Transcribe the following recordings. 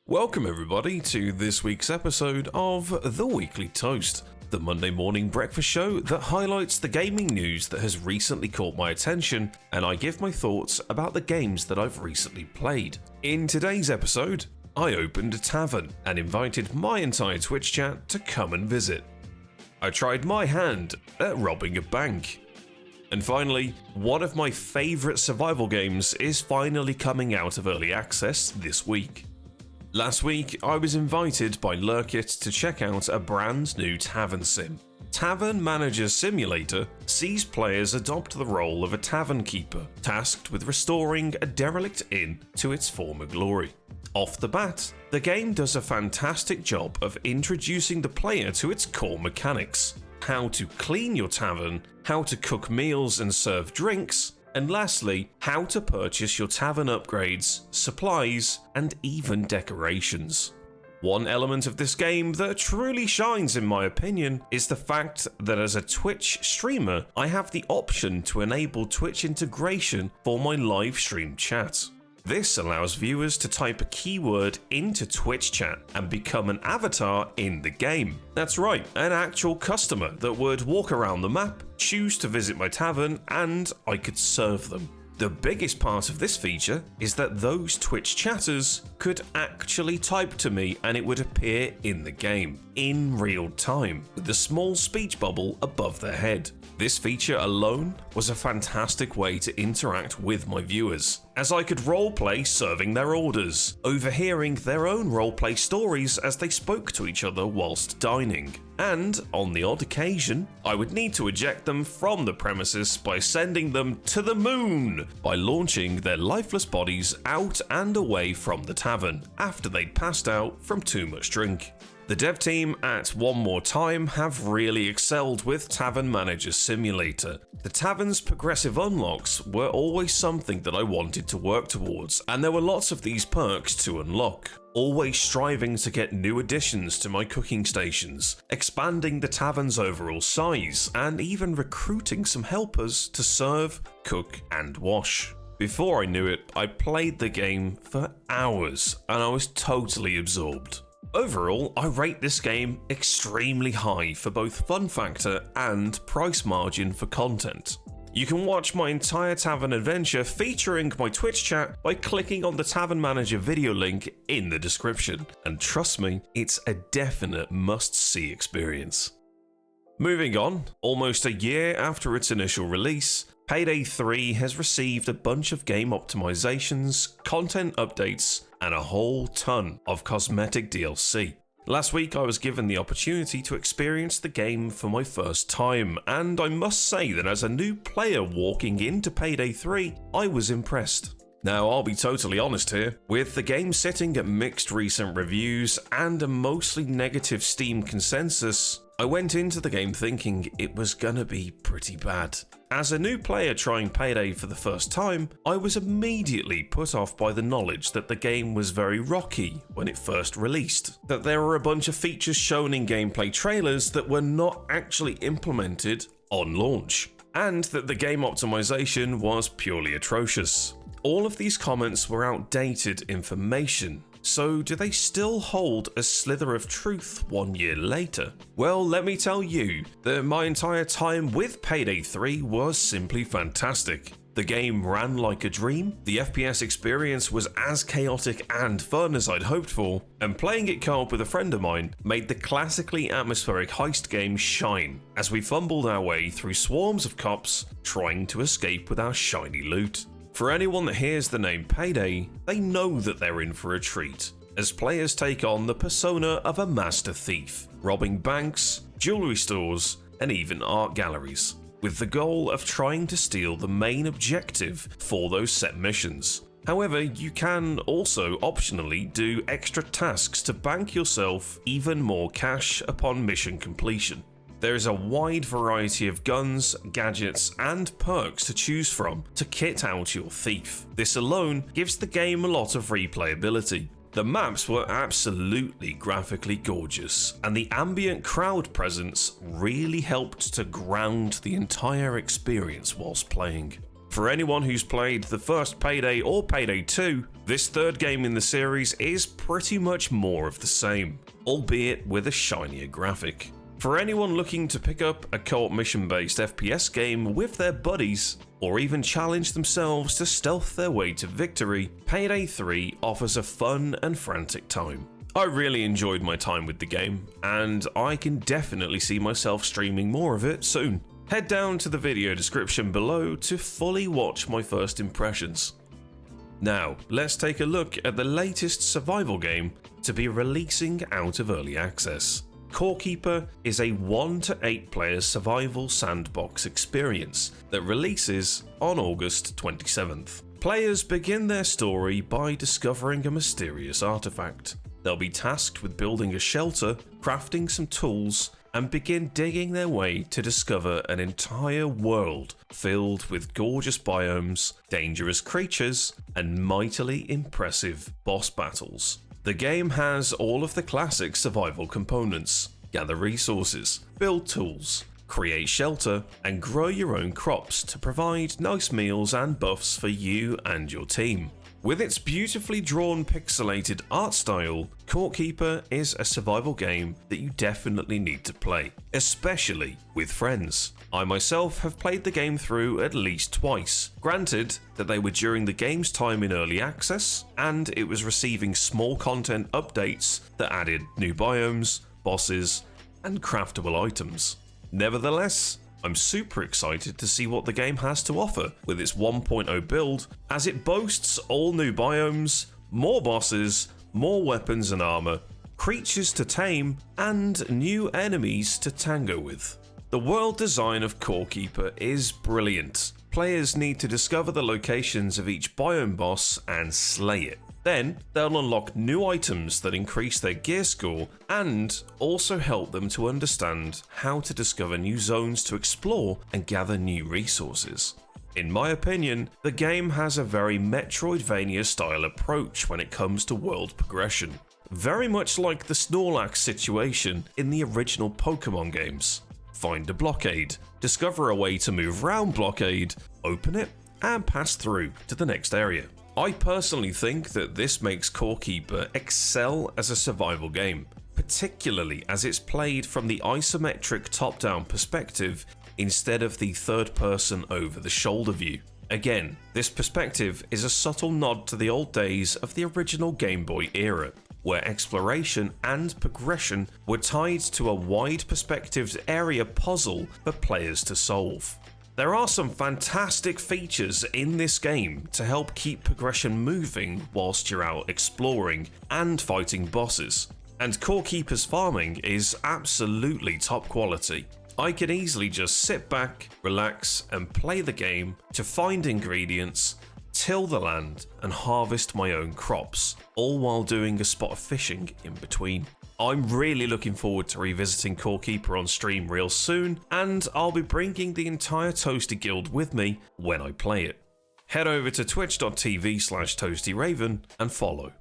Welcome everybody to this week's episode of The Weekly Toast, the Monday morning breakfast show that highlights the gaming news that has recently caught my attention, and I give my thoughts about the games that I've recently played. In today's episode, I opened a tavern and invited my entire Twitch chat to come and visit. I tried my hand at robbing a bank. And finally, one of my favourite survival games is finally coming out of early access this week. Last week, I was invited by Lurkit to check out a brand new tavern sim. Tavern Manager Simulator sees players adopt the role of a tavern keeper, tasked with restoring a derelict inn to its former glory. Off the bat, the game does a fantastic job of introducing the player to its core mechanics: how to clean your tavern, how to cook meals and serve drinks, and lastly, how to purchase your tavern upgrades, supplies, and even decorations. One element of this game that truly shines in my opinion is the fact that as a Twitch streamer, I have the option to enable Twitch integration for my live stream chat. This allows viewers to type a keyword into Twitch chat and become an avatar in the game. That's right, an actual customer that would walk around the map, choose to visit my tavern, and I could serve them. The biggest part of this feature is that those Twitch chatters could actually type to me and it would appear in the game, in real time, with a small speech bubble above their head. This feature alone was a fantastic way to interact with my viewers, as I could roleplay serving their orders, overhearing their own roleplay stories as they spoke to each other whilst dining. And, on the odd occasion, I would need to eject them from the premises by sending them to the moon by launching their lifeless bodies out and away from the tavern after they'd passed out from too much drink. The dev team at One More Time have really excelled with Tavern Manager Simulator. The tavern's progressive unlocks were always something that I wanted to work towards, and there were lots of these perks to unlock. Always striving to get new additions to my cooking stations, expanding the tavern's overall size, and even recruiting some helpers to serve, cook, and wash. Before I knew it, I played the game for hours, and I was totally absorbed. Overall, I rate this game extremely high for both fun factor and price margin for content. You can watch my entire tavern adventure featuring my Twitch chat by clicking on the Tavern Manager video link in the description, and trust me, it's a definite must-see experience. Moving on, almost a year after its initial release, Payday 3 has received a bunch of game optimizations, content updates, and a whole ton of cosmetic DLC. Last week I was given the opportunity to experience the game for my first time, and I must say that as a new player walking into Payday 3, I was impressed. Now, I'll be totally honest here, with the game sitting at mixed recent reviews and a mostly negative Steam consensus, I went into the game thinking it was gonna be pretty bad. As a new player trying Payday for the first time, I was immediately put off by the knowledge that the game was very rocky when it first released, that there were a bunch of features shown in gameplay trailers that were not actually implemented on launch, and that the game optimization was purely atrocious. All of these comments were outdated information. So do they still hold a slither of truth 1 year later? Well, let me tell you that my entire time with Payday 3 was simply fantastic. The game ran like a dream, the FPS experience was as chaotic and fun as I'd hoped for, and playing it co-op with a friend of mine made the classically atmospheric heist game shine as we fumbled our way through swarms of cops trying to escape with our shiny loot. For anyone that hears the name Payday, they know that they're in for a treat, as players take on the persona of a master thief, robbing banks, jewelry stores, and even art galleries, with the goal of trying to steal the main objective for those set missions. However, you can also optionally do extra tasks to bank yourself even more cash upon mission completion. There is a wide variety of guns, gadgets, and perks to choose from to kit out your thief. This alone gives the game a lot of replayability. The maps were absolutely graphically gorgeous, and the ambient crowd presence really helped to ground the entire experience whilst playing. For anyone who's played the first Payday or Payday 2, this third game in the series is pretty much more of the same, albeit with a shinier graphic. For anyone looking to pick up a co-op mission-based FPS game with their buddies, or even challenge themselves to stealth their way to victory, Payday 3 offers a fun and frantic time. I really enjoyed my time with the game, and I can definitely see myself streaming more of it soon. Head down to the video description below to fully watch my first impressions. Now, let's take a look at the latest survival game to be releasing out of early access. Core Keeper is a 1 to 8 player survival sandbox experience that releases on August 27th. Players begin their story by discovering a mysterious artifact. They'll be tasked with building a shelter, crafting some tools, and begin digging their way to discover an entire world filled with gorgeous biomes, dangerous creatures, and mightily impressive boss battles. The game has all of the classic survival components: gather resources, build tools, create shelter, and grow your own crops to provide nice meals and buffs for you and your team. With its beautifully drawn pixelated art style, Core Keeper is a survival game that you definitely need to play, especially with friends. I myself have played the game through at least twice, granted that they were during the game's time in early access, and it was receiving small content updates that added new biomes, bosses, and craftable items. Nevertheless, I'm super excited to see what the game has to offer with its 1.0 build, as it boasts all new biomes, more bosses, more weapons and armor, creatures to tame, and new enemies to tango with. The world design of Core Keeper is brilliant. Players need to discover the locations of each biome boss and slay it. Then, they'll unlock new items that increase their gear score and also help them to understand how to discover new zones to explore and gather new resources. In my opinion, the game has a very Metroidvania style approach when it comes to world progression, very much like the Snorlax situation in the original Pokemon games. Find a blockade, discover a way to move around blockade, open it, and pass through to the next area. I personally think that this makes Core Keeper excel as a survival game, particularly as it's played from the isometric top-down perspective instead of the third-person over-the-shoulder view. Again, this perspective is a subtle nod to the old days of the original Game Boy era, where exploration and progression were tied to a wide-perspectived area puzzle for players to solve. There are some fantastic features in this game to help keep progression moving whilst you're out exploring and fighting bosses, and Core Keeper's farming is absolutely top quality. I can easily just sit back, relax, and play the game to find ingredients, till the land, and harvest my own crops, all while doing a spot of fishing in between. I'm really looking forward to revisiting Core Keeper on stream real soon, and I'll be bringing the entire Toasty guild with me when I play it. Head over to twitch.tv/ToastyRaven and follow.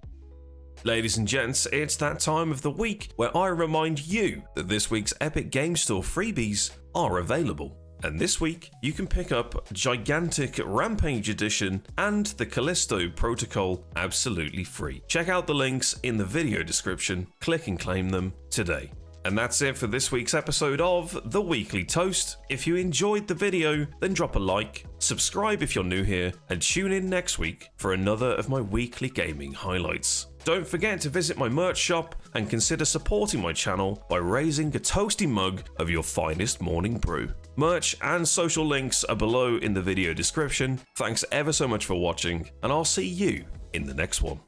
Ladies and gents, it's that time of the week where I remind you that this week's Epic Game Store freebies are available. And this week, you can pick up Gigantic Rampage Edition and the Callisto Protocol absolutely free. Check out the links in the video description, click and claim them today. And that's it for this week's episode of The Weekly Toast. If you enjoyed the video, then drop a like, subscribe if you're new here, and tune in next week for another of my weekly gaming highlights. Don't forget to visit my merch shop and consider supporting my channel by raising a toasty mug of your finest morning brew. Merch and social links are below in the video description. Thanks ever so much for watching, and I'll see you in the next one.